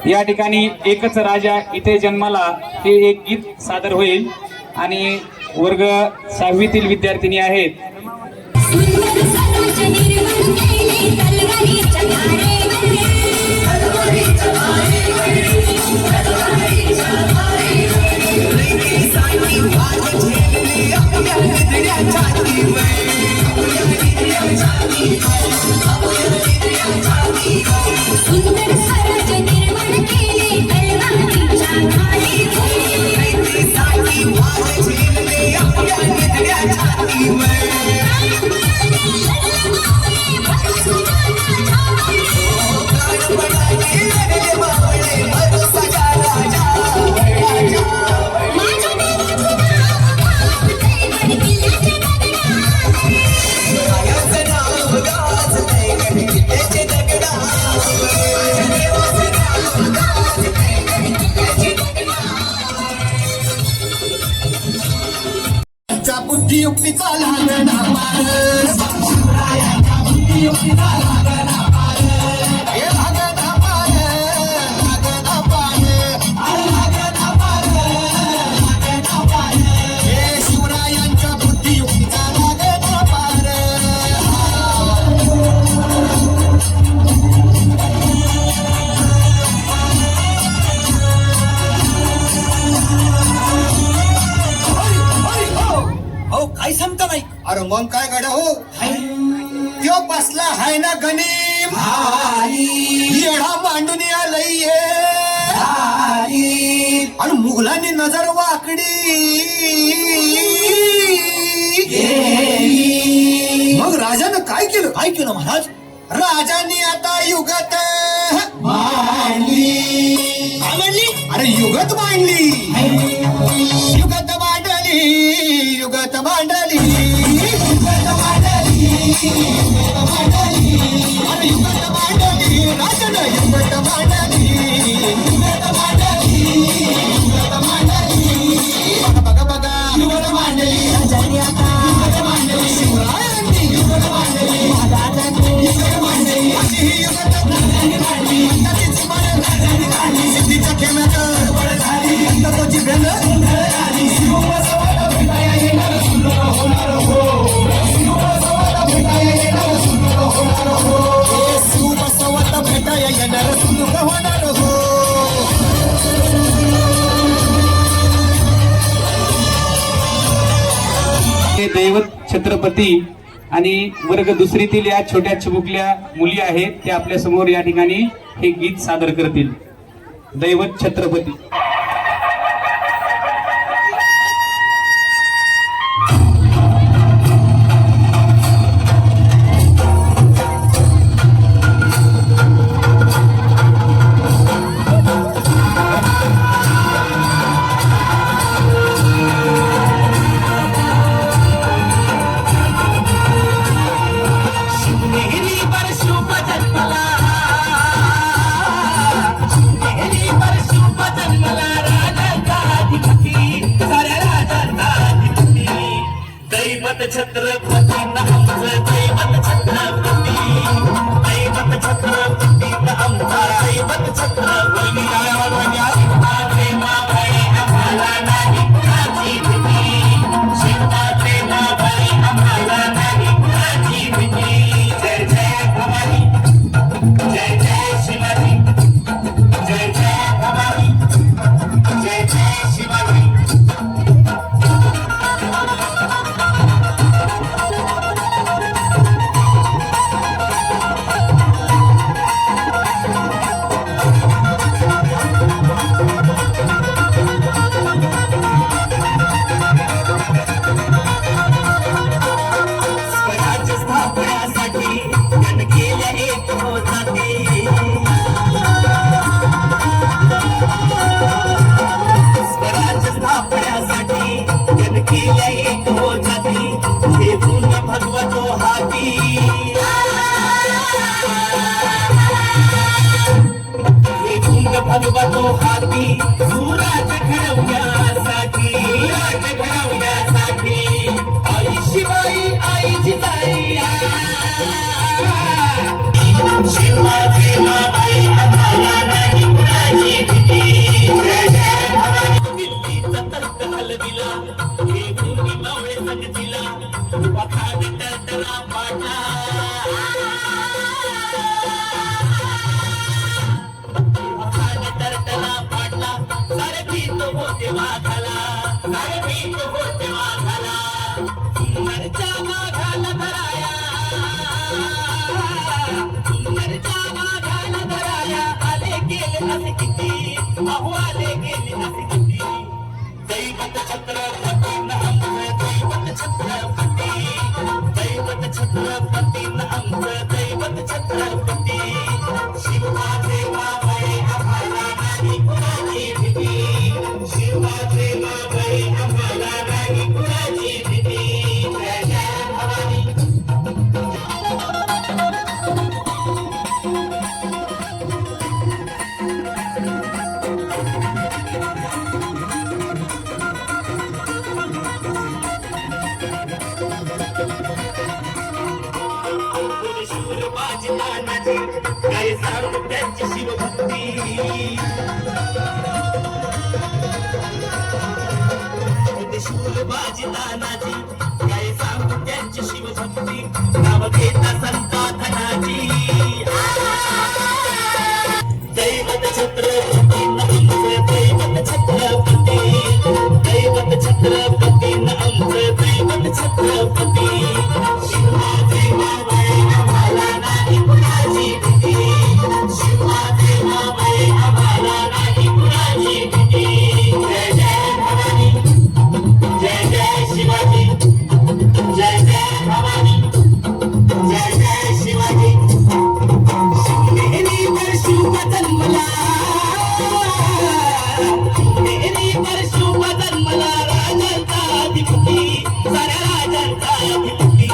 या ठिकाणी एकच राजा इथे जन्माला हे एक गीत सादर होईल आणि वर्ग 6वीतील विद्यार्थिनी आहेत. बुद्धियुक्तीचा लागणा पार शिवरायाच्या बुद्धियुक्तीचा लागणा पार हे लागणा पार लागणा पार लागणा पार लागणा पार हे शिवरायांच्या बुद्धियुक्तीचा लागणा पार काय सांगता नाही. अरे मग काय गड्या हो त्यो बसला हाय ना गणिम येडा मांडून आलंय आणि मुघलांनी नजर वाकडी मग राजानं काय केलं महाराज. राजांनी आता युगत मांडली. अरे युगत मांडली युगत मांडली युगत मांडली युगत मांडली युगत मांडली अरे युगत मांडली राजानं युगत मांडली युगत मांडली युगत मांडली बघा बघा युगत मांडली राजांनी आता युगत मांडली शिवरायांनी युगत मांडली महाराजांनी युगत मांडली अशी ही युगत मांडली अंताची मांडली राजांनी काढली सिद्धीच्या खेळात बळ झाली अंताची भेल झाली शिवबसवाला भेटाया येणार सुंदर होणार हो शिवबसवाला भेटाया येणार सुंदर होणार हो शिवबसवाला भेटाया येणार सुंदर होणार हो. हे दैवत छत्रपती आणि वर्ग 2रीतील या छोट्या चिमुकल्या मुली आहेत त्या आपल्या समोर या ठिकाणी हे गीत सादर करतील. दैवत छत्रपती. छत्रपती आमचं दैवत छत्रपती दैवत छत्रपती आमचा दैवत छत्रपती प्रेमाभय आम्हाला नाही कुणाची भीती शिवबा प्रेमाभय आम्हाला नाही कुणाची भीती. जय जय भवानी जय जय शिवाजी जय जय भवानी जय जय शिवाजी. भगवतो हाती सुराज घडवण्यासाठी आई शिवाई आई जिजाई शिवा प्रेमाबाई आम्हाला नाही कुणाची असे किती अहो आले गेले असे किती दैवत छत्रपती आमचं दैवत छत्रपती दैवत छत्रपती आमचं दैवत छत्रपती शिवाचे मावळे आम्हाला नाही कुणाची भीती शिवाचे मावळे आम्हाला नाही कुणाची भीती जय जय भवानी शूर बाजनाची काय सांगू त्यांची शिवभक्ती शूर बाजनाची काय सांगू त्यांची शिवभक्ती नाव घेता संता धनाची दैवत छत्रपती आमचं दैवत छत्रपती दैवत छत्रपती आमचं दैवत छत्रपती शिवाजी मावळे आम्हाला नाही कुणाची भीती शिवाजी मावळे आम्हाला नाही कुणाची भीती जय जय भवानी जय जय शिवाजी जय जय भवानी जय जय शिवाजी शिवनेरी पर शुभ जन्मला शिवनेरी पर शुभ जन्मला राजांचा अधिपती साऱ्या राजांचा अधिपती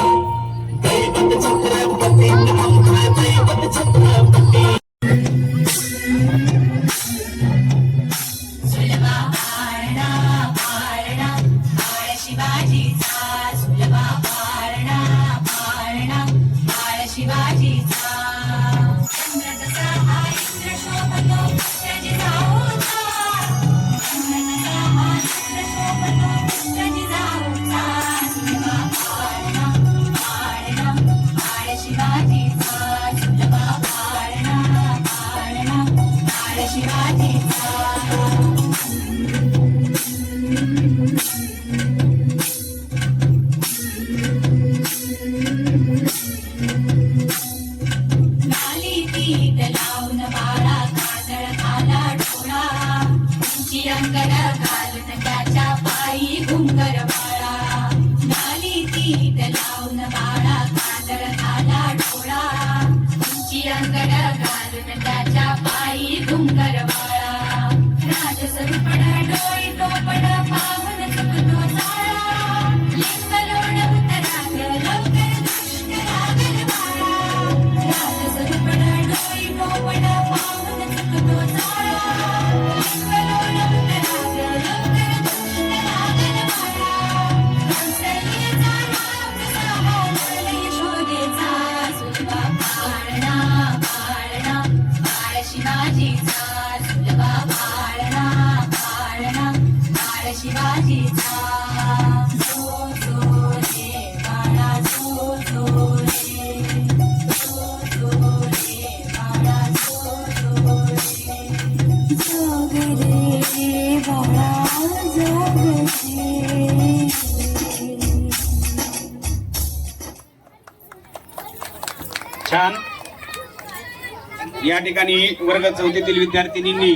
दैवत छत्रपती आमचा दैवत छत्रपती सुलभा पारणा पारणा बाळ शिवाजीचा सुलभा पारणा पारणा बाळ शिवाजीचा चंद्र जसा हा इंद्र शोभतो त्याची जाऊचा चंद्र जसा हा इंद्र शोभतो त्याची जाऊचा सुलभा पारणा पारणा बाळ शिवाजीचा सुलभा पारणा पारणा बाळ शिवाजीचा लाली तीत लावून बाळा काजळ खाला डोळा उंची अंगर घालून त्याच्या पायी घुंगर बाळा लाली तीत लावून बाळा काजळ खाला डोळा उंची अंगर घालून त्याच्या पायी घुंगर बाळा राजसरुपण डोळी तोपड पाहून चुकतो चाळा लिंग लोण उतराग लवकर दुष्ट लागल बाळा राजसरुपण डोळी तोपड पाहून चुकतो चाळा लिंग लोण उतराग लवकर दुष्ट लागल बाळा कौसल्येचा नाम कसा यशोदेचा सुलभा पारणा पारणा बाळ शिवाजीचा सुलभा पारणा पारणा बाळ शिवाजीचा जो जो रे बाळा जो जो रे जो जो रे बाळा जो जो रे जग रे बाळा जग रे छान. या ठिकाणी वर्ग 4थीतील विद्यार्थिनींनी